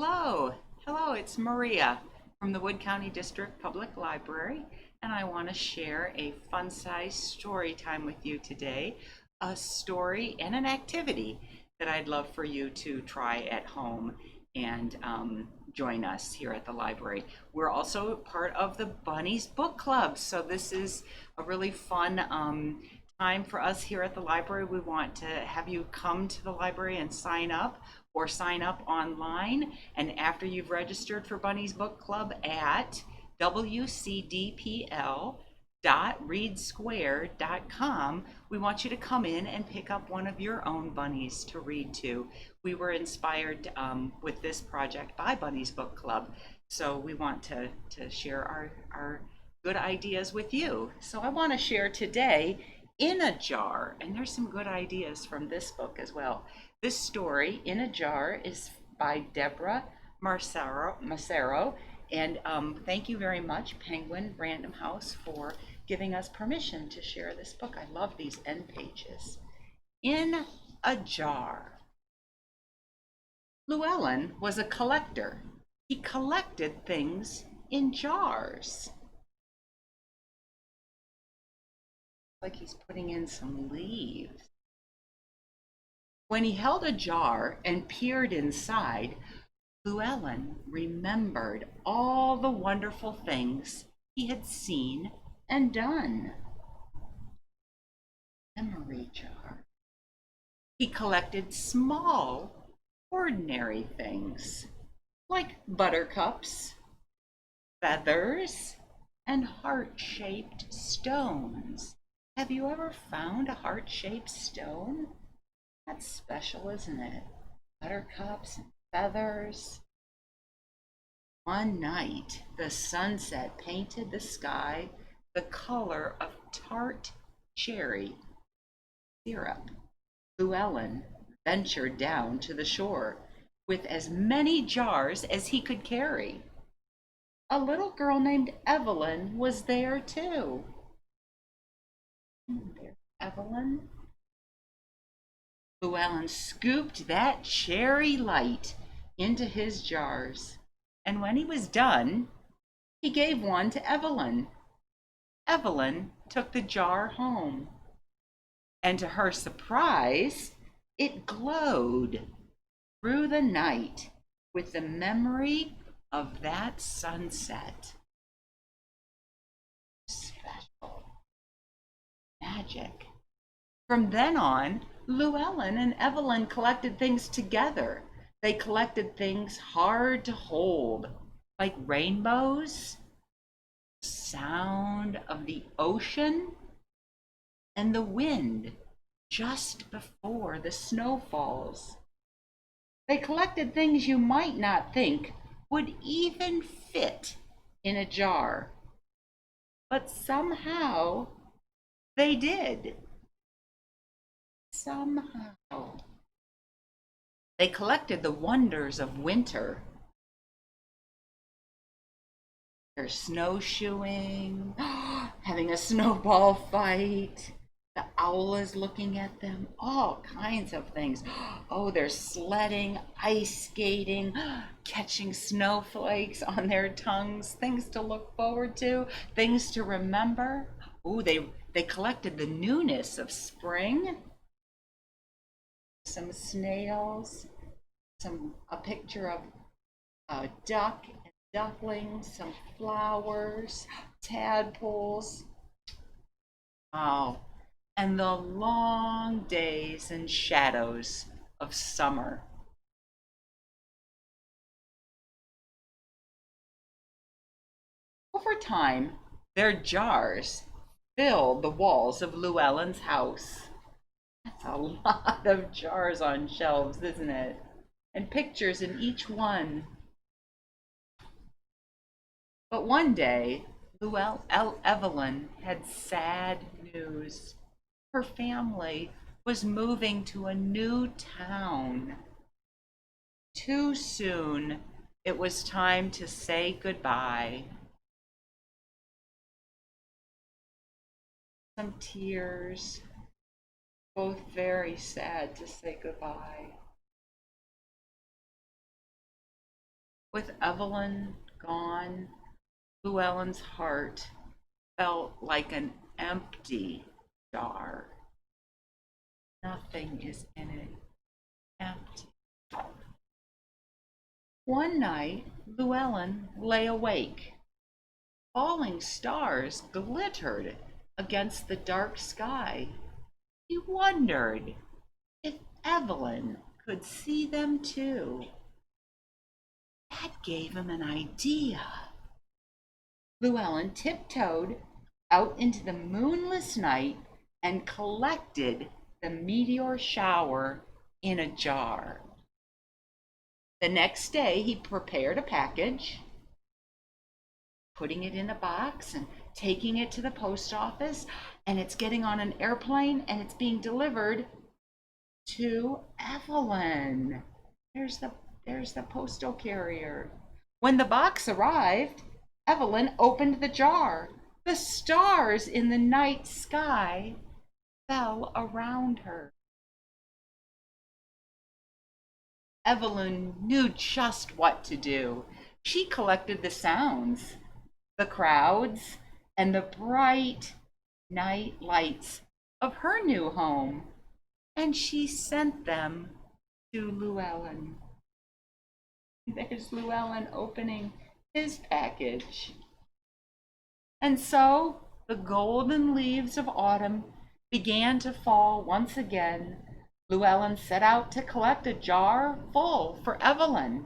Hello, hello, it's Maria from the Wood County District Public Library, and I want to share a fun-sized story time with you today, a story and an activity that I'd love for you to try at home and join us here at the library. We're also part of the Bunnies Book Club, so this is a really fun time for us here at the library. We want to have you come to the library and sign up or sign up online. And after you've registered for Bunny's Book Club at wcdpl.readsquare.com, we want you to come in and pick up one of your own bunnies to read to. We were inspired with this project by Bunny's Book Club, so we want to share our good ideas with you. So I want to share today In a Jar, and there's some good ideas from this book as well. This story, In a Jar, is by Deborah Marcero, and thank you very much, Penguin Random House, for giving us permission to share this book. I love these end pages. In a Jar. Llewellyn was a collector. He collected things in jars. Like he's putting in some leaves. When he held a jar and peered inside, Llewellyn remembered all the wonderful things he had seen and done. Memory jar. He collected small, ordinary things like buttercups, feathers, and heart-shaped stones. Have you ever found a heart-shaped stone? That's special, isn't it? Buttercups and feathers. One night, the sunset painted the sky the color of tart cherry syrup. Llewellyn ventured down to the shore with as many jars as he could carry. A little girl named Evelyn was there too. There's Evelyn. Llewellyn scooped that cherry light into his jars, and when he was done, he gave one to Evelyn. Evelyn took the jar home, and to her surprise, it glowed through the night with the memory of that sunset. Special. Magic. From then on, Llewellyn and Evelyn collected things together. They collected things hard to hold, like rainbows, sound of the ocean, and the wind just before the snow falls. They collected things you might not think would even fit in a jar, but somehow they did. Somehow. They collected the wonders of winter. They're snowshoeing, having a snowball fight. The owl is looking at them, all kinds of things. Oh, they're sledding, ice skating, catching snowflakes on their tongues, things to look forward to, things to remember. Oh, they collected the newness of spring. Some snails, a picture of a duck and ducklings, some flowers, tadpoles. Oh, and the long days and shadows of summer. Over time, their jars filled the walls of Llewellyn's house. That's a lot of jars on shelves, isn't it? And pictures in each one. But one day, Evelyn had sad news. Her family was moving to a new town. Too soon, it was time to say goodbye. Some tears, both very sad to say goodbye. With Evelyn gone, Llewellyn's heart felt like an empty jar. Nothing is in it. Empty. One night, Llewellyn lay awake. Falling stars glittered against the dark sky. He wondered if Evelyn could see them too. That gave him an idea. Llewellyn tiptoed out into the moonless night and collected the meteor shower in a jar. The next day, he prepared a package, putting it in a box and taking it to the post office, and it's getting on an airplane and it's being delivered to Evelyn. There's the postal carrier. When the box arrived, Evelyn opened the jar. The stars in the night sky fell around her. Evelyn knew just what to do. She collected the sounds, the crowds, and the bright night lights of her new home, and she sent them to Llewellyn. There's Llewellyn opening his package. And so the golden leaves of autumn began to fall once again. Llewellyn set out to collect a jar full for Evelyn.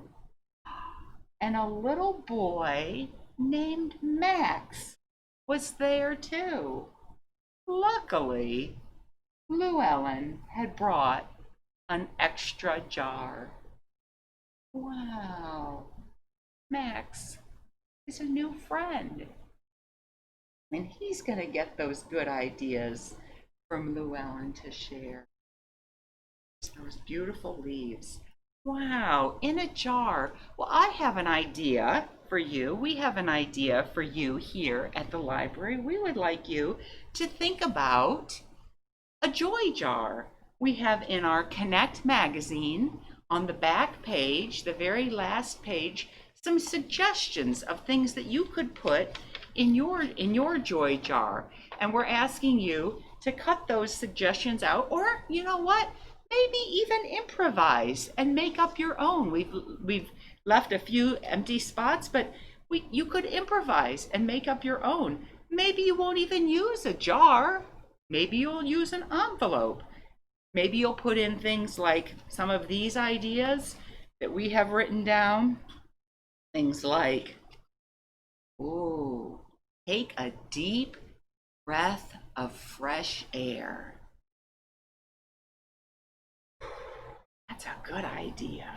And a little boy named Max was there too. Luckily, Llewellyn had brought an extra jar. Wow, Max is a new friend. And he's going to get those good ideas from Llewellyn to share. Those beautiful leaves. Wow, in a jar. Well, I have an idea for you. We have an idea for you here at the library. We would like you to think about a joy jar. We have in our Connect magazine on the back page, the very last page, some suggestions of things that you could put in your joy jar. And we're asking you to cut those suggestions out, or you know what? Maybe even improvise and make up your own. We've left a few empty spots, but you could improvise and make up your own. Maybe you won't even use a jar. Maybe you'll use an envelope. Maybe you'll put in things like some of these ideas that we have written down. Things like, ooh, take a deep breath of fresh air. That's a good idea.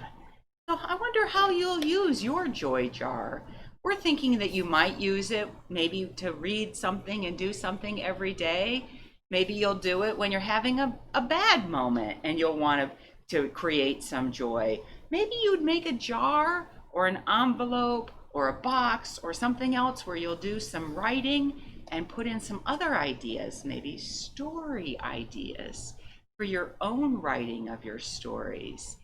So I wonder how you'll use your joy jar. We're thinking that you might use it maybe to read something and do something every day. Maybe you'll do it when you're having a bad moment and you'll want to create some joy. Maybe you'd make a jar or an envelope or a box or something else where you'll do some writing and put in some other ideas, maybe story ideas for your own writing of your stories.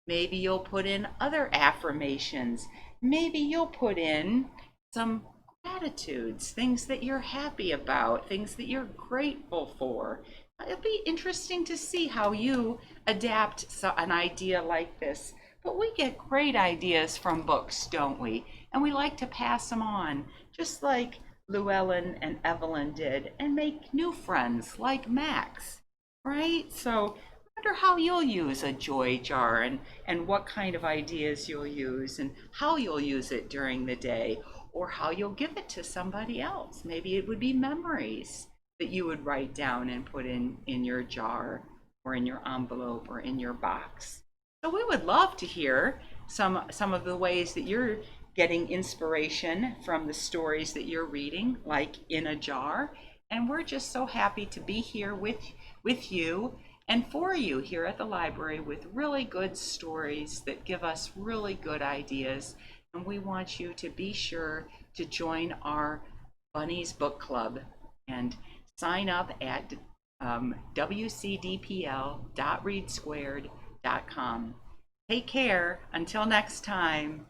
Maybe you'll put in other affirmations. Maybe you'll put in some gratitudes, things that you're happy about, things that you're grateful for. It'll be interesting to see how you adapt an idea like this. But we get great ideas from books, don't we? And we like to pass them on, just like Llewellyn and Evelyn did, and make new friends like Max, right? So I wonder how you'll use a joy jar and what kind of ideas you'll use and how you'll use it during the day, or how you'll give it to somebody else. Maybe it would be memories that you would write down and put in your jar or in your envelope or in your box. So we would love to hear some of the ways that you're getting inspiration from the stories that you're reading, like in a jar. And we're just so happy to be here with you and for you here at the library with really good stories that give us really good ideas. And we want you to be sure to join our Bunnies Book Club and sign up at wcdpl.readsquared.com. Take care. Until next time.